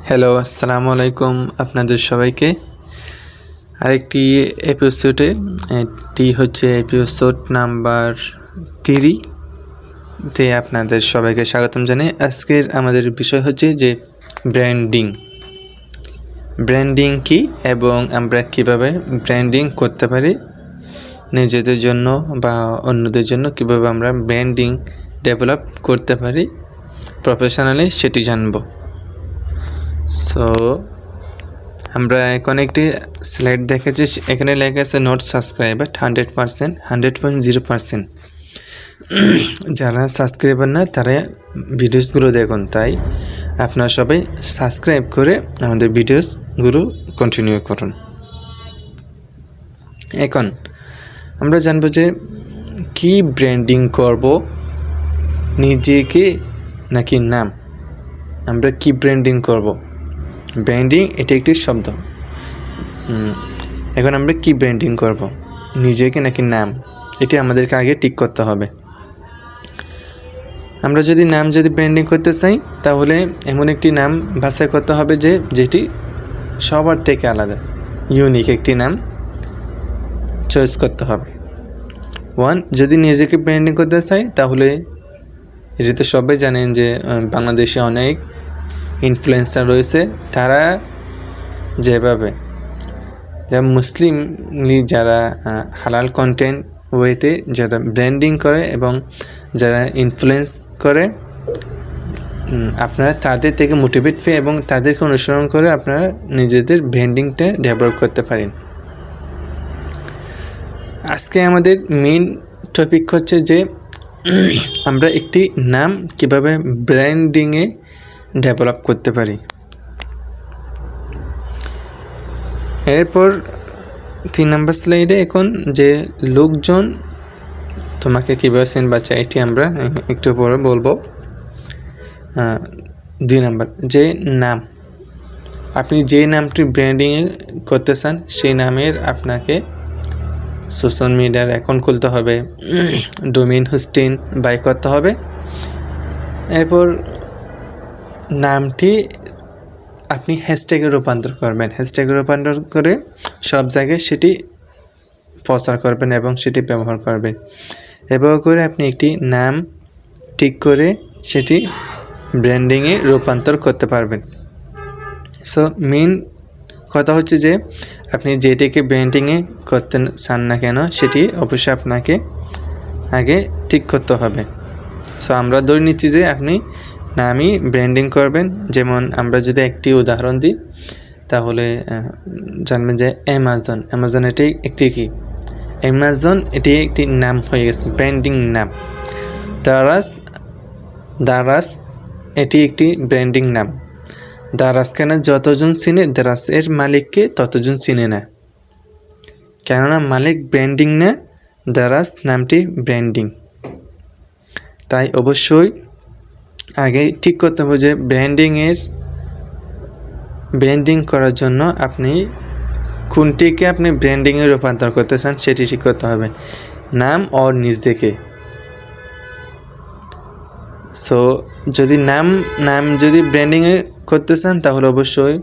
Hello, আসসালামু আলাইকুম আপনাদের সবাইকে আরেকটি এপিসোডে। এটি হচ্ছে এপিসোড নাম্বার 3 তে আপনাদের সবাইকে স্বাগতম জানাই। আজকের আমাদের বিষয় হচ্ছে যে ব্র্যান্ডিং কি এবং আমরা কিভাবে ব্র্যান্ডিং করতে পারি নিজেদের জন্য বা অন্যদের জন্য, কিভাবে আমরা ব্র্যান্ডিং ডেভেলপ করতে পারি প্রফেশনালি সেটি জানব। সো আমরা এখন একটি স্লাইড দেখেছি, এখানে লেখা আছে নট সাবস্ক্রাইবার 100%, 100.0%। যারা সাবস্ক্রাইবার না তারা ভিডিওসগুলো দেখুন, তাই আপনারা সবাই সাবস্ক্রাইব করে আমাদের ভিডিওসগুলো কন্টিনিউ করুন। এখন আমরা জানবো যে কি ব্র্যান্ডিং করব, নিজেকে নাকি নাম। আমরা কি ব্র্যান্ডিং করব? ব্র্যান্ডিং এটা একটি শব্দ। এখন আমরা কি ব্র্যান্ডিং করব, নিজেকে নাকি নাম, এটি আমাদেরকে আগে ঠিক করতে হবে। আমরা যদি ব্র্যান্ডিং করতে চাই তাহলে এমন একটি নাম বাছাই করতে হবে যেটি সবার থেকে আলাদা, ইউনিক একটি নাম চয়েস করতে হবে। যদি নিজেকে ব্র্যান্ডিং করতে চাই তাহলে এটি তো সবাই জানেন যে বাংলাদেশে অনেক ইনফ্লুয়েন্সার রয়েছে। তারা যেভাবে মুসলিম যারা হালাল কন্টেন্ট ওয়েতে যারা ব্র্যান্ডিং করে এবং যারা ইনফ্লুয়েন্স করে, আপনারা তাদের থেকে মোটিভেট পেয়ে এবং তাদেরকে অনুসরণ করে আপনারা নিজেদের ব্র্যান্ডিংটা ডেভেলপ করতে পারেন। আজকে আমাদের মেইন টপিক হচ্ছে যে আমরা একটি নাম কিভাবে ব্র্যান্ডিংয়ে ডেভেলপ করতে পারি। এরপর 3 নম্বর স্লাইডে এখন যে লোকজন তোমাকে কীভাবে চিনবে এটি আমরা একটু পরে বলবো। 2 নম্বর যে নাম, আপনি যে নামটি ব্র্যান্ডিংয়ে করতে চান সেই নামের আপনাকে সোশ্যাল মিডিয়ার অ্যাকাউন্ট খুলতে হবে, ডোমেইন হোস্টিং বাই করতে হবে। এরপর নামটি আপনি হ্যাশট্যাগে রূপান্তর করবেন, হ্যাশট্যাগে রূপান্তর করে সব জায়গায় সেটি প্রচার করবেন এবং সেটি ব্যবহার করবেন। এভাবে করে আপনি একটি নাম ঠিক করে সেটি ব্র্যান্ডিংয়ে রূপান্তর করতে পারবেন। সো মেইন কথা হচ্ছে যে আপনি যেটিকে ব্র্যান্ডিংয়ে করতে চান না কেন সেটি অবশ্যই আপনাকে আগে ঠিক করতে হবে। সো আমরা ধরে নিচ্ছি যে আপনি নামই ব্র্যান্ডিং করবেন। যেমন আমরা যদি একটি উদাহরণ দিই তাহলে জানবেন যে অ্যামাজন এটি একটি কি, অ্যামাজন এটি একটি নাম হয়ে গেছে, ব্র্যান্ডিং নাম। দারাজ এটি একটি ব্র্যান্ডিং নাম। দারাজখানে যতজন চিনে, দারাজের মালিককে ততজন চিনে না, কেননা মালিক ব্র্যান্ডিং না, দারাজ নামটি ব্র্যান্ডিং। তাই অবশ্যই আগে ঠিক করতে হবে যে ব্র্যান্ডিং করার জন্য আপনি কোনটিকে আপনি ব্র্যান্ডিংয়ে রূপান্তর করতে চান সেটি ঠিক করতে হবে, নাম আর নিজেকে। সো যদি নাম যদি ব্র্যান্ডিংয়ে করতে চান তাহলে অবশ্যই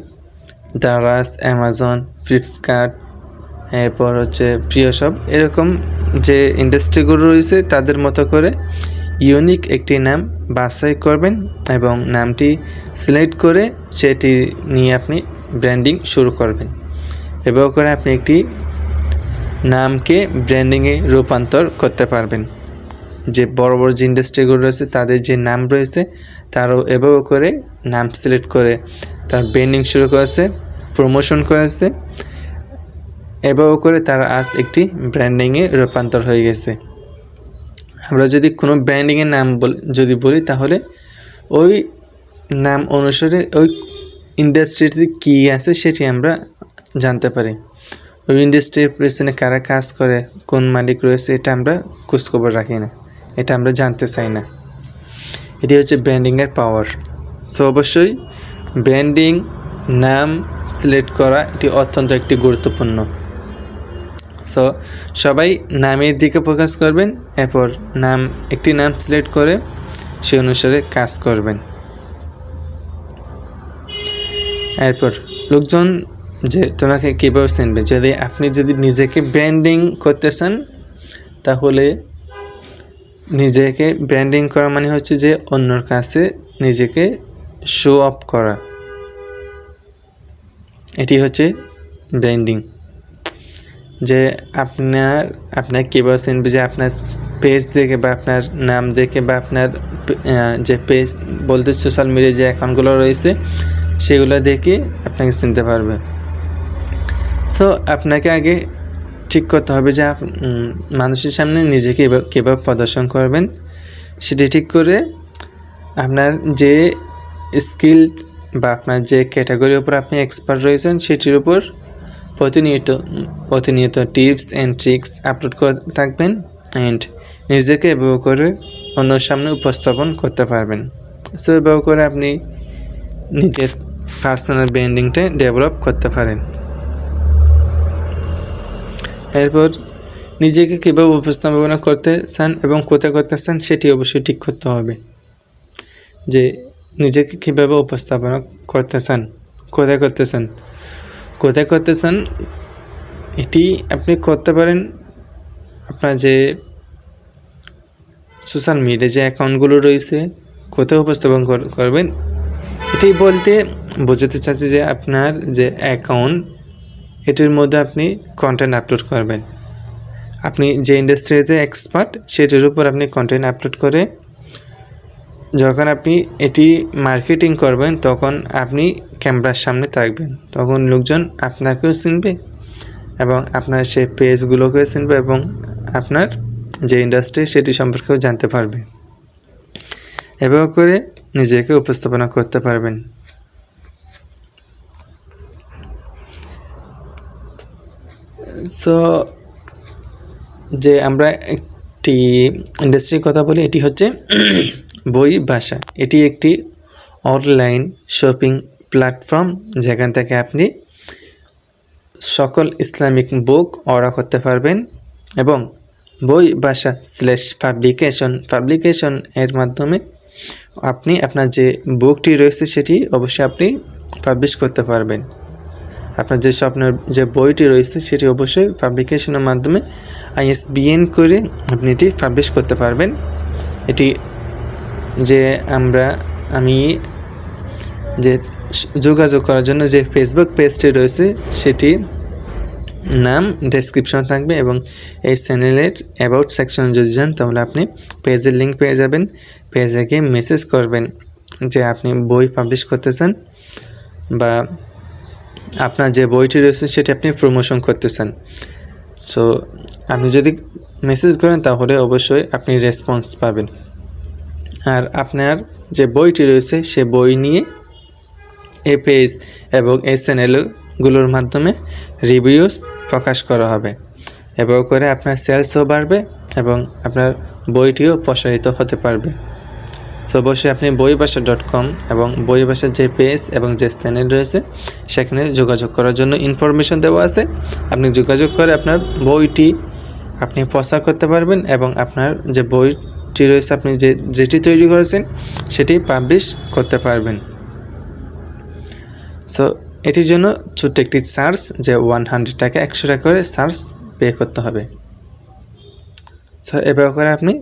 দারাজ, অ্যামাজন, ফ্লিপকার্ট, এরপর হচ্ছে প্রিয়শপ, এরকম যে ইন্ডাস্ট্রিগুলো রয়েছে তাদের মতো করে ইউনিক একটি নাম বাছাই করবেন এবং নামটি সিলেক্ট করে সেটি নিয়ে আপনি ব্র্যান্ডিং শুরু করবেন। এভাবে করে আপনি একটি নামকে ব্র্যান্ডিংয়ে রূপান্তর করতে পারবেন। যে বড় বড় যে ইন্ডাস্ট্রিগুলো রয়েছে তাদের যে নাম রয়েছে তারাও এভাবে করে নাম সিলেক্ট করে তার ব্র্যান্ডিং শুরু করেছে, প্রমোশন করেছে। এভাবে করে তারা আজ একটি ব্র্যান্ডিংয়ে রূপান্তর হয়ে গেছে। আমরা যদি কোনো ব্র্যান্ডিংয়ের নাম যদি বলি তাহলে ওই নাম অনুসারে ওই ইন্ডাস্ট্রিতে কী আছে সেটি আমরা জানতে পারি। ওই ইন্ডাস্ট্রির পেছনে কারা কাজ করে, কোন মালিক রয়েছে, এটা আমরা খোঁজখবর রাখি না, এটা আমরা জানতে চাই না। এটি হচ্ছে ব্র্যান্ডিংয়ের পাওয়ার। সো অবশ্যই ব্র্যান্ডিং নাম সিলেক্ট করা এটি অত্যন্ত একটি গুরুত্বপূর্ণ। সো সবাই নামের দিকে ফোকাস করবেন, এরপর একটি নাম সিলেক্ট করে সে অনুসারে কাজ করবেন। এরপর লোকজন যে তোমাকে কীভাবে চিনবে, যদি নিজেকে ব্র্যান্ডিং করতে চান, তাহলে নিজেকে ব্র্যান্ডিং করা মানে হচ্ছে যে অন্যর কাছে নিজেকে শো অফ করা, এটি হচ্ছে ব্র্যান্ডিং। যে আপনার কীভাবে চিনবে, যে আপনার পেজ দেখে বা আপনার নাম দেখে বা আপনার যে পেজ বলতে সোশ্যাল মিডিয়ায় যে অ্যাকাউন্টগুলো রয়েছে সেগুলো দেখে আপনাকে চিনতে পারবে। সো আপনাকে আগে ঠিক করতে হবে যে মানুষের সামনে নিজেকে কীভাবে প্রদর্শন করবেন, সেটি ঠিক করে আপনার যে স্কিল বা আপনার যে ক্যাটাগরির উপর আপনি এক্সপার্ট রয়েছেন সেটির উপর প্রতিনিয়ত টিপস অ্যান্ড ট্রিক্স আপলোড করে থাকবেন অ্যান্ড নিজেকে এভাবে করে অন্যের সামনে উপস্থাপন করতে পারবেন। সো এভাবে করে আপনি নিজের পার্সোনাল ব্র্যান্ডিংটা ডেভেলপ করতে পারেন। এরপর নিজেকে কীভাবে উপস্থাপনা করতে চান এবং কোথায় করতে চান সেটি অবশ্যই ঠিক করতে হবে, যে নিজেকে কীভাবে উপস্থাপনা করতে চান, কোথায় করতে চান এটি আপনি করতে পারেন আপনার যে সোশ্যাল মিডিয়া যে অ্যাকাউন্টগুলো রয়েছে কোথায় উপস্থাপন করবেন। এটি বলতে বোঝাতে চাচ্ছি যে আপনার যে অ্যাকাউন্ট এটির মধ্যে আপনি কন্টেন্ট আপলোড করবেন, আপনি যে ইন্ডাস্ট্রিতে এক্সপার্ট সেটির উপর আপনি কন্টেন্ট আপলোড করে যখন আপনি এটি মার্কেটিং করবেন তখন আপনি ক্যামেরার সামনে থাকবেন, তখন লোকজন আপনাকেও চিনবে এবং আপনার সেই পেজগুলোকেও চিনবে এবং আপনার যে ইন্ডাস্ট্রি সেটি সম্পর্কেও জানতে পারবে। এভাবে করে নিজেকে উপস্থাপনা করতে পারবেন। সো যে আমরা একটি ইন্ডাস্ট্রির কথা বলি, এটি হচ্ছে বই ভাষা। এটি একটি অনলাইন শপিং প্ল্যাটফর্ম যেখান থেকে আপনি সকল ইসলামিক বুক অর্ডার করতে পারবেন এবং বই ভাষা /পাবলিকেশন এর মাধ্যমে আপনি আপনার যে বুকটি রয়েছে সেটি অবশ্যই আপনি পাবলিশ করতে পারবেন। আপনার যে স্বপ্নের যে বইটি রয়েছে সেটি অবশ্যই পাবলিকেশনের মাধ্যমে ISBN করে আপনি এটি পাবলিশ করতে পারবেন। এটি যে আমি যে যোগাযোগ করার জন্য যে ফেসবুক পেজটি রয়েছে সেটি নাম ডেসক্রিপশন থাকবে এবং এই চ্যানেলের অ্যাবাউট সেকশনে যদি যান তাহলে আপনি পেজের লিঙ্ক পেয়ে যাবেন। পেজে গিয়ে মেসেজ করবেন যে আপনি বই পাবলিশ করতে চান বা আপনার যে বইটি রয়েছে সেটি আপনি প্রমোশন করতে চান। সো আপনি যদি মেসেজ করেন তাহলে অবশ্যই আপনি রেসপন্স পাবেন। আর আপনার যে বইটি রয়েছে সে বই নিয়ে এই পেজ এবং এই চ্যানেলগুলোর মাধ্যমে রিভিউস প্রকাশ করা হবে। এভাবে করে আপনার সেলসও বাড়বে এবং আপনার বইটিও প্রসারিত হতে পারবে। সো অবশ্যই আপনি বইভাষা.com এবং বইভাষার যে পেজ এবং যে চ্যানেল রয়েছে সেখানে যোগাযোগ করার জন্য ইনফরমেশন দেওয়া আছে। আপনি যোগাযোগ করে আপনার বইটি আপনি প্রচার করতে পারবেন এবং আপনার যে বইটি রয়েছে আপনি যেটি তৈরি করেছেন সেটি পাবলিশ করতে পারবেন। সো এটির জন্য ছোট্ট একটি চার্জ যে 100 টাকা 100 টাকা করে চার্জ পে করতে হবে। সো এভাবে করে আপনি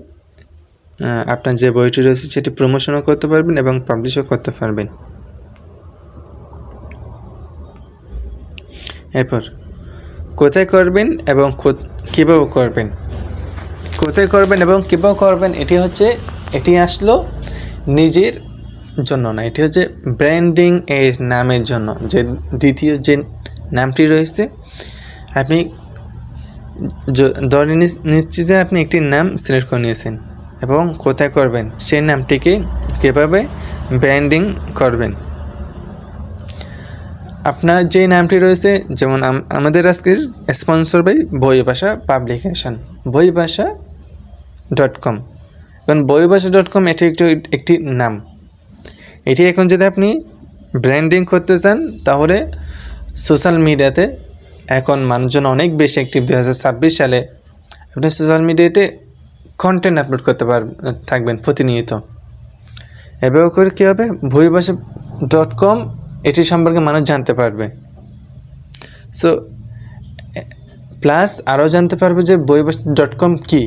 আপনার যে বইটি রয়েছে সেটি প্রমোশনও করতে পারবেন এবং পাবলিশও করতে পারবেন। এরপর কোথায় করবেন এবং কীভাবে করবেন এটি আসলো নিজের জন্য না, এটি হচ্ছে ব্র্যান্ডিং এর নামের জন্য। যে দ্বিতীয় যে নামটি রয়েছে আপনি ধরে নিচ্ছি যে আপনি একটি নাম সিলেক্ট করে নিয়েছেন এবং কোথায় করবেন সেই নামটিকে কীভাবে ব্র্যান্ডিং করবেন। আপনার যে নামটি রয়েছে, যেমন আমাদের আজকের স্পন্সর বাই বইভাষা পাবলিকেশন, বইভাষা.com। কারণ বইভাষা.com এটি একটি নাম। এটি এখন যদি আপনি ব্র্যান্ডিং করতে চান তাহলে সোশ্যাল মিডিয়াতে এখন মানুষজন অনেক বেশি অ্যাক্টিভ। 2026 সালে আপনি সোশ্যাল মিডিয়াতে কন্টেন্ট আপলোড করতে থাকবেন প্রতিনিয়ত। এভাবে করে কী হবে, বইভাষা.com এটি সম্পর্কে মানুষ জানতে পারবে। সো প্লাস আরও জানতে পারবে যে বইবাসা.com কী,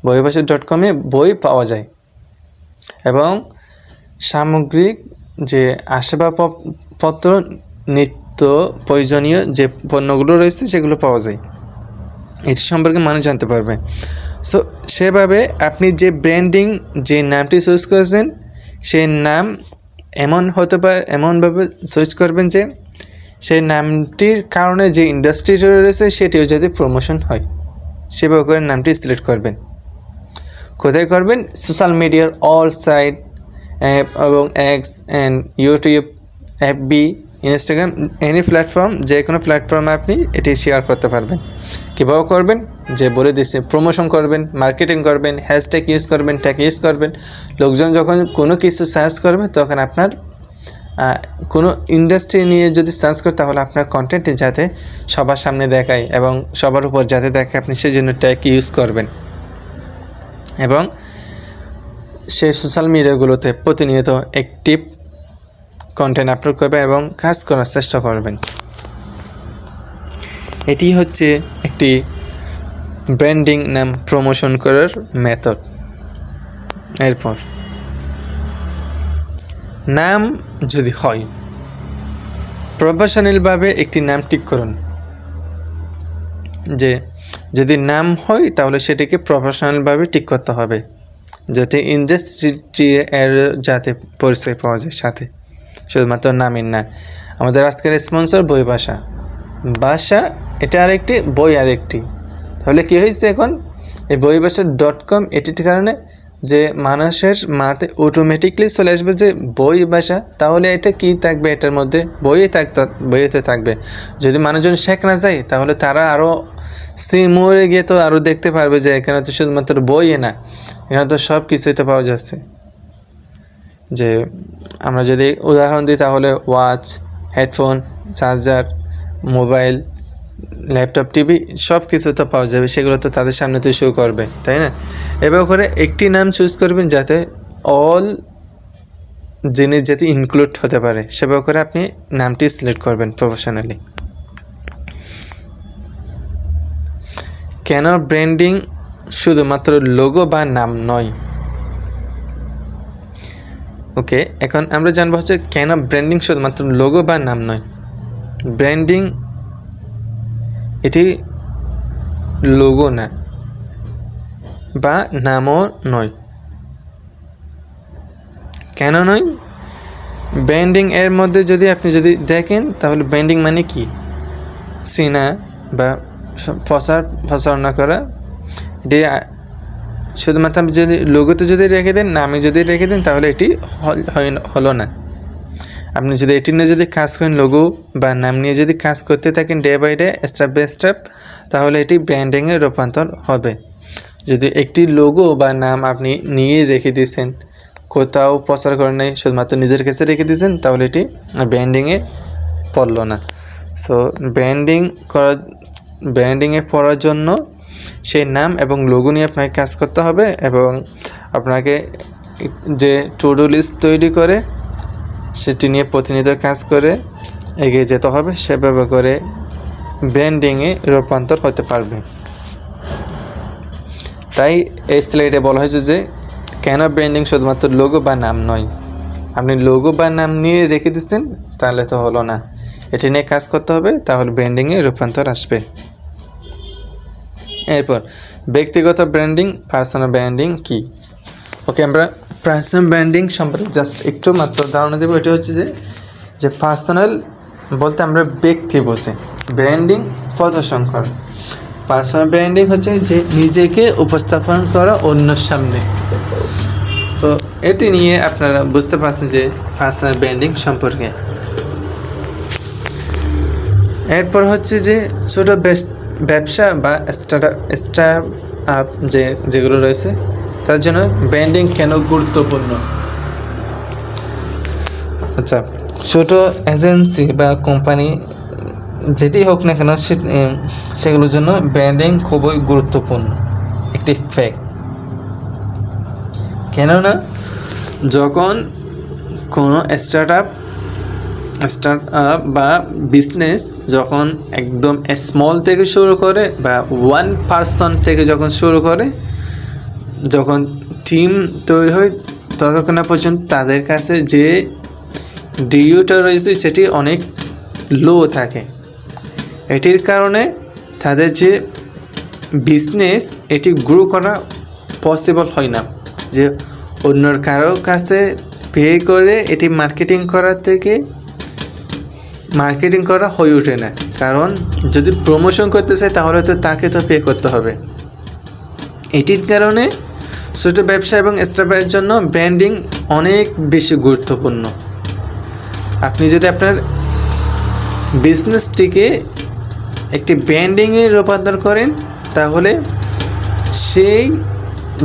বইবাসা.com-এ বই পাওয়া যায় এবং সামগ্রিক যে আসবাবপত্র নিত্য প্রয়োজনীয় যে পণ্যগুলো রয়েছে সেগুলো পাওয়া যায়, এটি সম্পর্কে মানুষ জানতে পারবে। সো সেভাবে আপনি যে ব্র্যান্ডিং যে নামটি চুজ করেছেন সেই নাম এমন হতে পারে, এমনভাবে চুজ করবেন যে সেই নামটির কারণে যে ইন্ডাস্ট্রিটা রয়েছে সেটিও যাতে প্রমোশন হয়, সেভাবে করে নামটি সিলেক্ট করবেন। কোথায় করবেন? সোশ্যাল মিডিয়ার অল সাইট এবং X and YouTube, FB, Instagram, any platform, যে কোনো প্ল্যাটফর্মে আপনি এটি শেয়ার করতে পারবেন। কীভাবে করবেন? যে বলে দিচ্ছে, প্রমোশন করবেন, মার্কেটিং করবেন, হ্যাশট্যাগ ইউজ করবেন, ট্যাগ ইউজ করবেন। লোকজন যখন কোনো কিছু সার্চ করবে তখন আপনার কোনো ইন্ডাস্ট্রি নিয়ে যদি সার্চ করে তাহলে আপনার কন্টেন্ট যাতে সবার সামনে দেখায় এবং সবার উপর যাতে দেখে, আপনি সেই জন্য ট্যাগ ইউজ করবেন এবং সেই সোশ্যাল মিডিয়াগুলোতে প্রতিনিয়ত অ্যাক্টিভ কন্টেন্ট আপলোড করবেন এবং কাজ করার চেষ্টা করবেন। এটি হচ্ছে একটি ব্র্যান্ডিং নাম প্রমোশন করার মেথড। এরপর নাম যদি হয়, প্রফেশনালভাবে একটি নাম ঠিক করুন। যে যদি নাম হয় তাহলে সেটিকে প্রফেশনালভাবে ঠিক করতে হবে, যাতে ইন্ডাস্ট্রি এর যাতে পরিচয় পাওয়া যায় সাথে, শুধুমাত্র নামের না। আমাদের আজকের স্পন্সর বইবাসা, ভাষা এটা আরেকটি, বই আরেকটি। তাহলে কী হয়েছে এখন? এই বইবাসা.com এটির কারণে যে মানুষের মাথায় অটোমেটিকলি চলে আসবে যে বইবাসা, তাহলে এটা কি থাকবে এটার মধ্যে? বইতে থাকবে। যদি মানুষজন শেখ না যায় তাহলে তারা আরও মোড়ে গিয়ে তো আরও দেখতে পারবে যে এখানে তো শুধুমাত্র বই না, এখানে তো সব কিছুই তো পাওয়া যাচ্ছে। যে আমরা যদি উদাহরণ দিই তাহলে watch, headphone, charger, mobile, laptop, TV সব কিছু তো পাওয়া যাবে, সেগুলো তো তাদের সামনে তো শো করবে, তাই না? এভাবে করে একটি নাম চুজ করবেন যাতে অল জিনিস যাতে ইনক্লুড হতে পারে, সেভাবে করে আপনি নামটি সিলেক্ট করবেন প্রফেশনালি। কেন ব্র্যান্ডিং শুধুমাত্র লোগো বা নাম নয়? ওকে, এখন আমরা জানবো হচ্ছে কেন ব্র্যান্ডিং শুধুমাত্র লোগো বা নাম নয়। ব্র্যান্ডিং এটি লোগো না বা নামও নয়। কেন নয়? ব্র্যান্ডিং এর মধ্যে যদি আপনি দেখেন তাহলে ব্র্যান্ডিং মানে কি? চেনা বা প্রচারণা করা। এটি শুধুমাত্র আপনি যদি লোগোতে যদি রেখে দেন, নামে যদি রেখে দেন তাহলে এটি হলো না। আপনি যদি এটি নিয়ে যদি কাজ করেন, লোগো বা নাম নিয়ে যদি কাজ করতে থাকেন day by day, step by step, তাহলে এটি ব্র্যান্ডিংয়ে রূপান্তর হবে। যদি একটি লোগো বা নাম আপনি নিয়ে রেখে দিয়েছেন, কোথাও প্রচার করেন নাই, শুধুমাত্র নিজের কাছে রেখে দিয়েছেন, তাহলে এটি ব্র্যান্ডিংয়ে পড়লো না। সো ব্র্যান্ডিংয়ে পড়ার জন্য সেই নাম এবং লোগো নিয়ে আপনাকে কাজ করতে হবে এবং আপনাকে যে টু ডু লিস্ট তৈরি করে সেটি নিয়ে প্রতিনিয়ত কাজ করে এগিয়ে যেতে হবে, সেভাবে করে ব্র্যান্ডিংয়ে রূপান্তর হতে পারবে। তাই এই স্লাইডে বলা হয়েছে যে কেন ব্র্যান্ডিং শুধুমাত্র লোগো বা নাম নয়। আপনি লোগো বা নাম নিয়ে রেখে দিচ্ছেন তাহলে তো হলো না, এটি নিয়ে কাজ করতে হবে, তাহলে ব্র্যান্ডিংয়ে রূপান্তর আসবে। এরপর ব্যক্তিগত ব্র্যান্ডিং, পার্সোনাল ব্র্যান্ডিং কি? ওকে, আমরা পার্সোনাল ব্র্যান্ডিং সম্পর্কে জাস্ট একটু মাত্র ধারণা দেবো। এটি হচ্ছে যে পার্সোনাল বলতে আমরা ব্যক্তি বুঝি, ব্র্যান্ডিং প্রদর্শন করা। পার্সোনাল ব্র্যান্ডিং হচ্ছে যে নিজেকে উপস্থাপন করা অন্যের সামনে। সো এটি নিয়ে আপনারা বুঝতে পারছেন যে পার্সোনাল ব্র্যান্ডিং সম্পর্কে। এরপর হচ্ছে যে ছোট ব্যবসা বা স্টার্ট আপ যেগুলো রয়েছে তার জন্য ব্র্যান্ডিং কেন গুরুত্বপূর্ণ? আচ্ছা, ছোট এজেন্সি বা কোম্পানি যেটি হোক না কেন সেগুলোর জন্য ব্র্যান্ডিং খুবই গুরুত্বপূর্ণ একটি ফ্যাক্ট। কেননা যখন কোনো স্টার্ট আপ স্টার্ট আপ বা বিজনেস যখন একদম স্মল থেকে শুরু করে বা 1 পার্সন থেকে যখন শুরু করে, যখন টিম তৈরি হয় ততক্ষণ পর্যন্ত তাদের কাছে যে ডিউটা রয়েছে সেটি অনেক লো থাকে। এটির কারণে তাদের যে বিজনেস এটি গ্রো করা পসিবল হয় না, যে অন্যর কারো কাছে পে করে এটি মার্কেটিং করার থেকে মার্কেটিং করা হয়ে ওঠে না। কারণ যদি প্রমোশন করতে চায় তাহলে তো তাকে তো পে করতে হবে। এটির কারণে ছোটো ব্যবসা এবং স্টার্টআপের জন্য ব্র্যান্ডিং অনেক বেশি গুরুত্বপূর্ণ। আপনি যদি আপনার বিজনেসটিকে একটি ব্র্যান্ডিংয়ে রূপান্তর করেন তাহলে সেই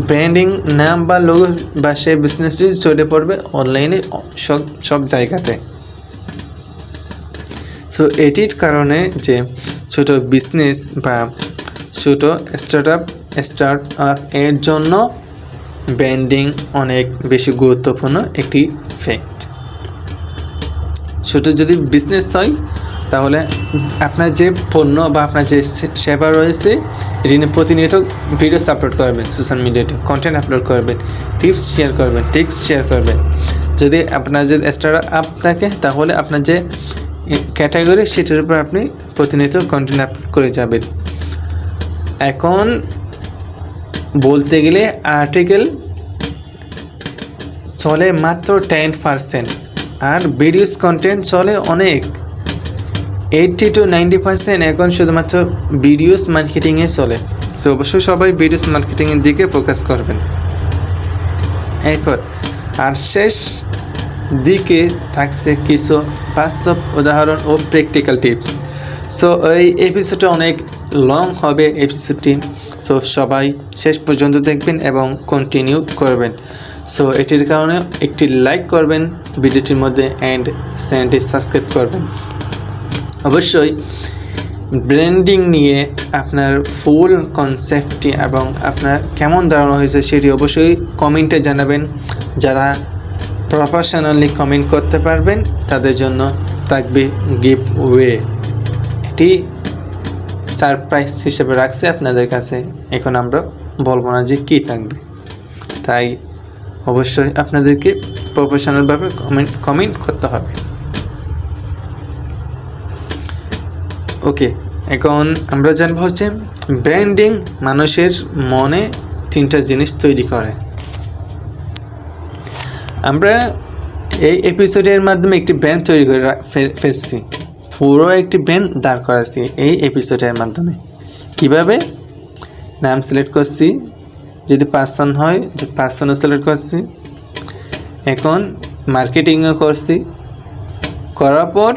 ব্র্যান্ডিং নাম বা লোগো বা সেই বিজনেসটি ছড়িয়ে পড়বে অনলাইনে সব জায়গাতে। সো এটির কারণে যে ছোটো বিজনেস বা ছোটো স্টার্ট আপ এর জন্য ব্র্যান্ডিং অনেক বেশি গুরুত্বপূর্ণ একটি ফ্যাক্ট। ছোটো যদি বিজনেস হয় তাহলে আপনার যে পণ্য বা আপনার যে সেবা রয়েছে এটি নিয়ে প্রতিনিয়ত ভিডিওস আপলোড করবেন, সোশ্যাল মিডিয়াতে কন্টেন্ট আপলোড করবেন, টিপস শেয়ার করবেন, ট্রিক্স শেয়ার করবেন। যদি আপনার যে স্টার্ট আপ থাকে তাহলে আপনার যে ক্যাটাগরি সেটার উপর আপনি প্রতিনিয়ত কন্টেন্ট আপলোড করে যাবেন। এখন বলতে গেলে আর্টিকেল চলে মাত্র 10%, আর ভিডিওস কন্টেন্ট চলে অনেক 80 to 90% এখন শুধুমাত্র ভিডিওস মার্কেটিংয়ে চলে। সো অবশ্যই সবাই ভিডিওস মার্কেটিংয়ের দিকে ফোকাস করবেন। এরপর আর শেষ দিকে থাকছে কিছু বাস্তব উদাহরণ ও প্র্যাকটিক্যাল টিপস। সো এই এপিসোডটা অনেক লং হবে এপিসোডটি, সো সবাই শেষ পর্যন্ত দেখবেন এবং কন্টিনিউ করবেন। সো এটির কারণে একটি লাইক করবেন ভিডিওটির মধ্যে অ্যান্ড চ্যানেলটি সাবস্ক্রাইব করবেন। অবশ্যই ব্র্যান্ডিং নিয়ে আপনার ফুল কনসেপ্টটি এবং আপনার কেমন ধারণা হয়েছে সেটি অবশ্যই কমেন্টে জানাবেন। যারা প্রফেশনালি কমেন্ট করতে পারবেন তাদের জন্য থাকবে গিভ ওয়ে। এটি সারপ্রাইজ হিসেবে রাখছি আপনাদের কাছে, এখন আমরা বলবো না যে কী থাকবে। তাই অবশ্যই আপনাদেরকে প্রফেশনালভাবে কমেন্ট করতে হবে। ওকে, এখন আমরা জানবো হচ্ছে ব্র্যান্ডিং মানুষের মনে 3টা জিনিস তৈরি করে। আমরা এই এপিসোডের মাধ্যমে একটি ব্র্যান্ড তৈরি করে ফেলছি, পুরো একটি ব্র্যান্ড দাঁড় করাচ্ছি এই এপিসোডের মাধ্যমে। কিভাবে? নাম সিলেক্ট করছি, যদি পার্সন হয় যে পার্সনও সিলেক্ট করছি, এখন মার্কেটিংও করছি, করার পর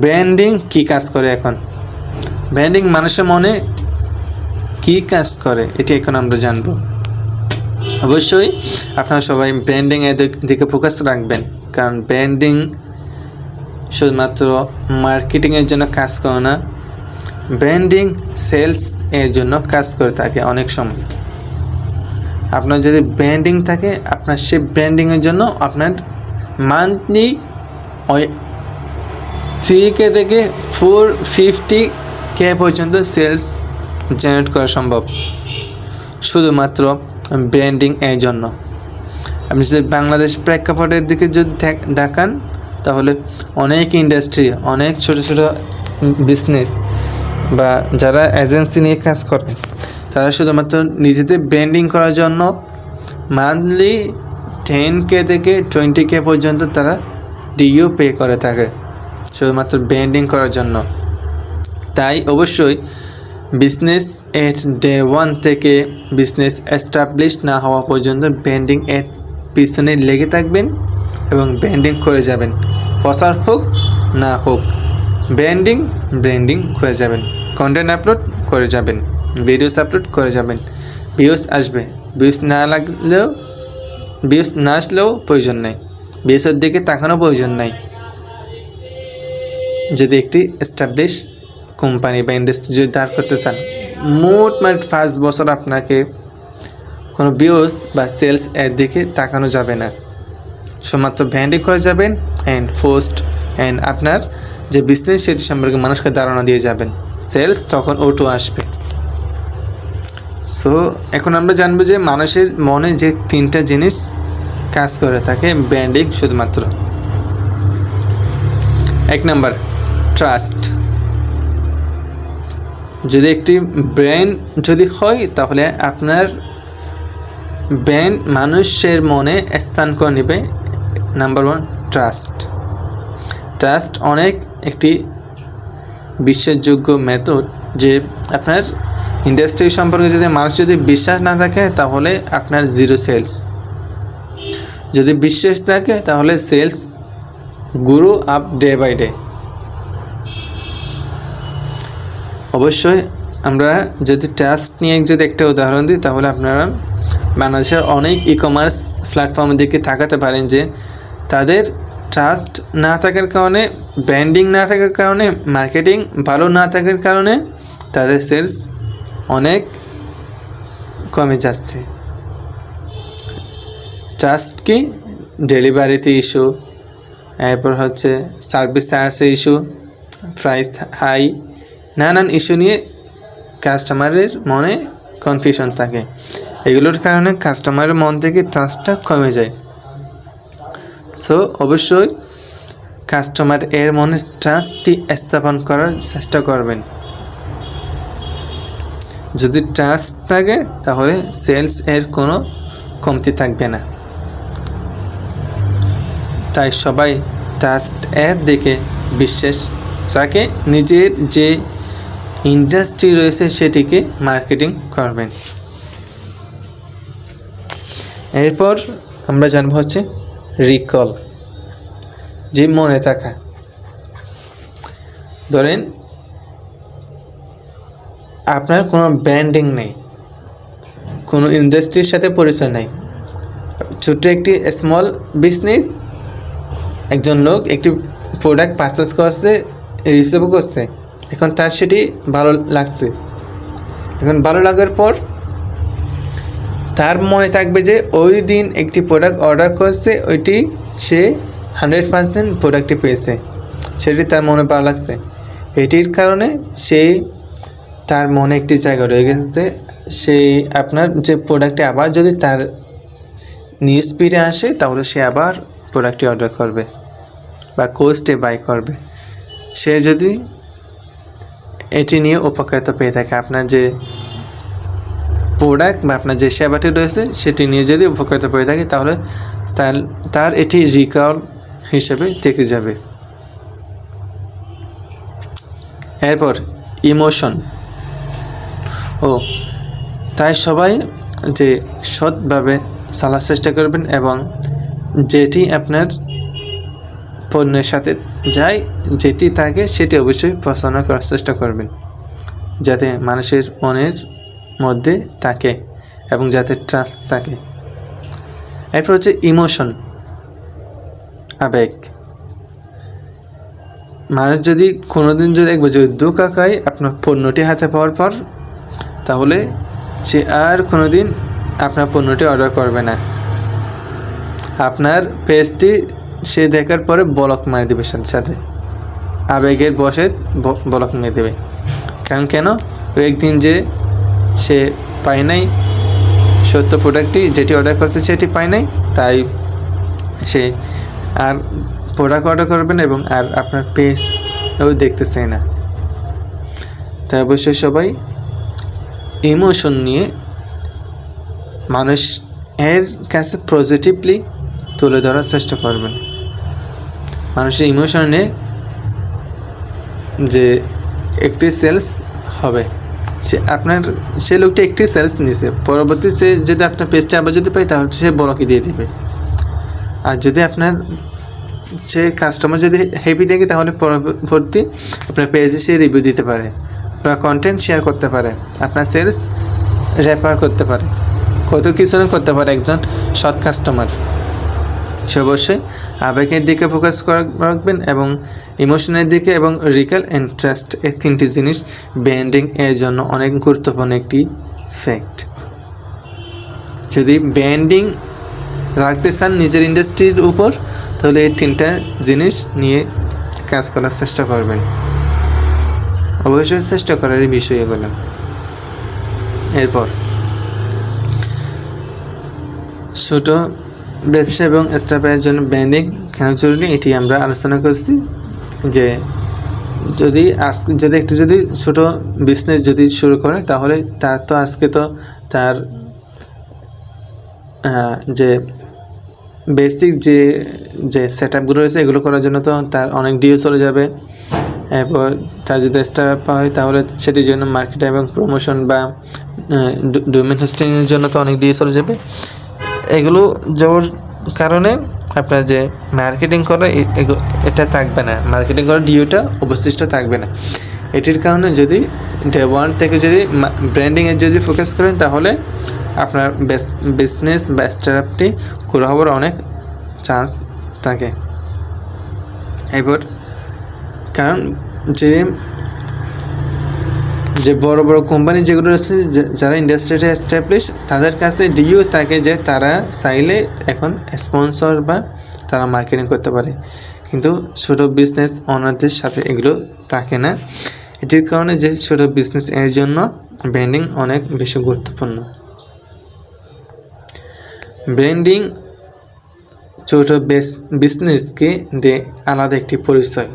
ব্র্যান্ডিং কী কাজ করে। এখন ব্র্যান্ডিং মানুষের মনে কী কাজ করে এটি এখন আমরা জানবো। অবশ্যই আপনারা সবাই ব্র্যান্ডিং এর দিকে ফোকাস রাখবেন, কারণ ব্র্যান্ডিং শুধুমাত্র মার্কেটিংয়ের জন্য কাজ করে না, ব্র্যান্ডিং সেলস এর জন্য কাজ করে থাকে অনেক সময়। আপনার যদি ব্র্যান্ডিং থাকে, আপনার সেই ব্র্যান্ডিংয়ের জন্য আপনার মান্থলি 3K থেকে 450K পর্যন্ত সেলস জেনারেট করা সম্ভব শুধুমাত্র ব্র্যান্ডিং এর জন্য। আপনি যদি বাংলাদেশ প্রেক্ষাপটের দিকে যদি দেখান তাহলে অনেক ইন্ডাস্ট্রি, অনেক ছোট ছোট বিজনেস বা যারা এজেন্সি নিয়ে কাজ করে তারা শুধুমাত্র নিজেদের ব্র্যান্ডিং করার জন্য মান্থলি 10K থেকে 20K পর্যন্ত তারা ডিও পে করে থাকে শুধুমাত্র ব্র্যান্ডিং করার জন্য। তাই অবশ্যই বিজনেস এর ডে 1 থেকে বিজনেস এস্টাবলিশ না হওয়া পর্যন্ত ব্র্যান্ডিং এর পিছনে লেগে থাকবেন এবং ব্র্যান্ডিং করে যাবেন। প্রচার হোক না হোক ব্র্যান্ডিং করে যাবেন, কন্টেন্ট আপলোড করে যাবেন, ভিডিওস আপলোড করে যাবেন। ভিউস আসবে, ভিউস না আসলেও প্রয়োজন নেই, ভিউসের দিকে তাকানো প্রয়োজন নাই। যদি একটি এস্টাবলিশ কোম্পানি বা ইন্ডাস্ট্রি যদি দাঁড় করতে চান, মোট 5 বছর আপনাকে কোনো ভিউস বা সেলস এর দিকে তাকানো যাবে না, শুধুমাত্র ব্র্যান্ডিং করে যাবেন অ্যান্ড পোস্ট অ্যান্ড আপনার যে বিজনেস সেটি সম্পর্কে মানুষকে ধারণা দিয়ে যাবেন, সেলস তখন অটো আসবে। সো এখন আমরা জানবো যে মানুষের মনে যে 3টা জিনিস কাজ করে থাকে ব্র্যান্ডিং শুধুমাত্র। 1 নাম্বার ট্রাস্ট। যদি একটি ব্র্যান্ড যদি হয় তাহলে আপনার ব্র্যান্ড মানুষের মনে স্থান করে নেবে। Number 1 trust. ট্রাস্ট অনেক একটি বিশ্বাসযোগ্য মেথড, যে আপনার ইন্ডাস্ট্রি সম্পর্কে যদি মানুষ যদি বিশ্বাস না থাকে তাহলে আপনার জিরো সেলস। যদি বিশ্বাস থাকে তাহলে sales grow up day by day. অবশ্যই আমরা যদি ট্রাস্ট নিয়ে যদি একটা উদাহরণ দিই তাহলে আপনারা বাংলাদেশের অনেক ই-কমার্স প্ল্যাটফর্মের দিকে তাকাতে পারেন যে তাদের ট্রাস্ট না থাকার কারণে, ব্র্যান্ডিং না থাকার কারণে, মার্কেটিং ভালো না থাকার কারণে তাদের সেলস অনেক কমে যাচ্ছে। ট্রাস্ট কি? ডেলিভারিতে ইস্যু, এরপর হচ্ছে সার্ভিস চার্জে ইস্যু, প্রাইস হাই, নানান ইস্যু নিয়ে কাস্টমারের মনে কনফিউশন থাকে। এগুলোর কারণে কাস্টমারের মন থেকে ট্রাস্টটা কমে যায়। সো অবশ্যই কাস্টমার এর মনে ট্রাস্টটি স্থাপন করার চেষ্টা করবেন। যদি ট্রাস্ট থাকে তাহলে সেলস এর কোনো কমতি থাকবে না। তাই সবাই ট্রাস্ট এর দিকে বিশ্বাস রাখে, নিজের যে ইন্ডাস্ট্রি রয়েছে সেটিকে মার্কেটিং করবেন। এরপর আমরা জানবো হচ্ছে রিকল, যে মনে থাকা। ধরেন আপনার কোনো ব্র্যান্ডিং নেই, কোনো ইন্ডাস্ট্রির সাথে পরিচয় নেই, ছোট্ট একটি স্মল বিজনেস, একজন লোক একটি প্রোডাক্ট পারচেস করছে, রিসিভও করছে, এখন তার সেটি ভালো লাগছে। এখন ভালো লাগার পর তার মনে থাকবে যে ওই দিন একটি প্রোডাক্ট অর্ডার করছে, ওইটি সে 100% প্রোডাক্টটি পেয়েছে, সেটি তার মনে ভালো লাগছে। এটির কারণে সে তার মনে একটি জায়গা রয়ে গেছে, সেই আপনার যে প্রোডাক্টটি আবার যদি তার নিউজ ফিডে আসে তাহলে সে আবার প্রোডাক্টটি অর্ডার করবে বা কোস্টে বাই করবে। সে যদি এটি নিয়ে উপকারিতা পেয়ে থাকে, আপনার যে প্রোডাক্ট বা আপনার যে সেবাটি রয়েছে সেটি নিয়ে যদি উপকারিতা পেয়ে থাকে তাহলে তার এটি রিকল হিসেবে থেকে যাবে। এরপর ইমোশন। তাই সবাই যে সৎভাবে চলার চেষ্টা করবেন এবং যেটি আপনার পণ্যের সাথে যায়, যেটি থাকে সেটি অবশ্যই পছন্দ করার চেষ্টা করবেন, যাতে মানুষের মনের মধ্যে থাকে এবং যাতে ট্রাস্ট থাকে। এরপর হচ্ছে ইমোশন, আবেগ। মানুষ যদি কোনোদিন যদি একবার যদি দুঃখ খায় আপনার পণ্যটি হাতে পাওয়ার পর, তাহলে সে আর কোনোদিন আপনার পণ্যটি অর্ডার করবে না। আপনার পেজটি সে দেখার পরে ব্লক মারি দেবে, সাথে সাথে আবেগের বশে ব্লক মেরে দেবে। কারণ কেন? ওই একদিন যে সে পায় নাই সত্য প্রোডাক্টটি, যেটি অর্ডার করছে সেটি পায় নাই, তাই সে আর প্রোডাক্ট অর্ডার করবেন এবং আর আপনার পেজও দেখতে চায় না। তাই অবশ্যই সবাই ইমোশন নিয়ে মানুষ এর কাছে পজিটিভলি তুলে ধরার চেষ্টা করবেন। মানুষের ইমোশন নিয়ে যে একটি সেলস হবে, সে লোকটি একটি সেলস নিছে, পরবর্তী সে যদি আপনার পেজটা আবার যদি পায় তাহলে সে ব্লকই দিয়ে দেবে। আর যদি আপনার সে কাস্টমার যদি হ্যাপি থাকে তাহলে পরবর্তী আপনার পেজে সে রিভিউ দিতে পারে, আপনার কন্টেন্ট শেয়ার করতে পারে, আপনার সেলস রেফার করতে পারে, কত কিছু না করতে পারে একজন সৎ কাস্টমার। সে অবশ্যই আবেগের দিকে ফোকাস রাখবেন এবং ইমোশনের দিকে, এবং রিকল অ্যান্ড ট্রাস্ট, এই 3টি জিনিস ব্র্যান্ডিং এর জন্য অনেক গুরুত্বপূর্ণ একটি ফ্যাক্ট। যদি ব্র্যান্ডিং রাখতে চান নিজের ইন্ডাস্ট্রির উপর, তাহলে এই 3টা জিনিস নিয়ে কাজ করার চেষ্টা করবেন, অবশ্যই চেষ্টা করার বিষয় এগুলো। এরপর ছোট ব্যবসা এবং স্টার্টআপের জন্য ব্র্যান্ডিং কেন জরুরি এটি আমরা আলোচনা করছি। যে যদি একটি যদি ছোট বিজনেস যদি শুরু করে, তাহলে তার তো আজকে তো তার যে বেসিক যে সেট আপগুলো রয়েছে এগুলো করার জন্য তো তার অনেক ডিও চলে যাবে। এরপর তার যদি স্টার্ট আপ হয় তাহলে সেটির জন্য মার্কেটিং এবং প্রমোশন বা ডোমেন হোস্টিংয়ের জন্য তো অনেক ডিও চলে যাবে। এগুলো যাওয়ার কারণে আপনার যে মার্কেটিং করা এটা থাকবে না, মার্কেটিং করার ডিওটা অবশিষ্ট থাকবে না। এটির কারণে যদি ডে ওয়ান থেকে যদি ব্র্যান্ডিংয়ে যদি ফোকাস করেন তাহলে আপনার বিজনেস বা স্টার্টআপটি গ্রো হওয়ার অনেক চান্স থাকে। এরপর কারণ যে বড় বড় কোম্পানি যেগুলো আছে যারা ইন্ডাস্ট্রিতে এস্টাবলিশ, তাদের কাছে ডিও থাকে যে তারা চাইলে এখন স্পন্সর বা তারা মার্কেটিং করতে পারে, কিন্তু ছোট বিজনেস ওনারদের সাথে এগুলো থাকে না। এটির কারণে যে ছোট বিজনেস এর জন্য ব্র্যান্ডিং অনেক বেশি গুরুত্বপূর্ণ। ব্র্যান্ডিং ছোট বিজনেসকে দিয়ে আলাদা একটি পরিচয়।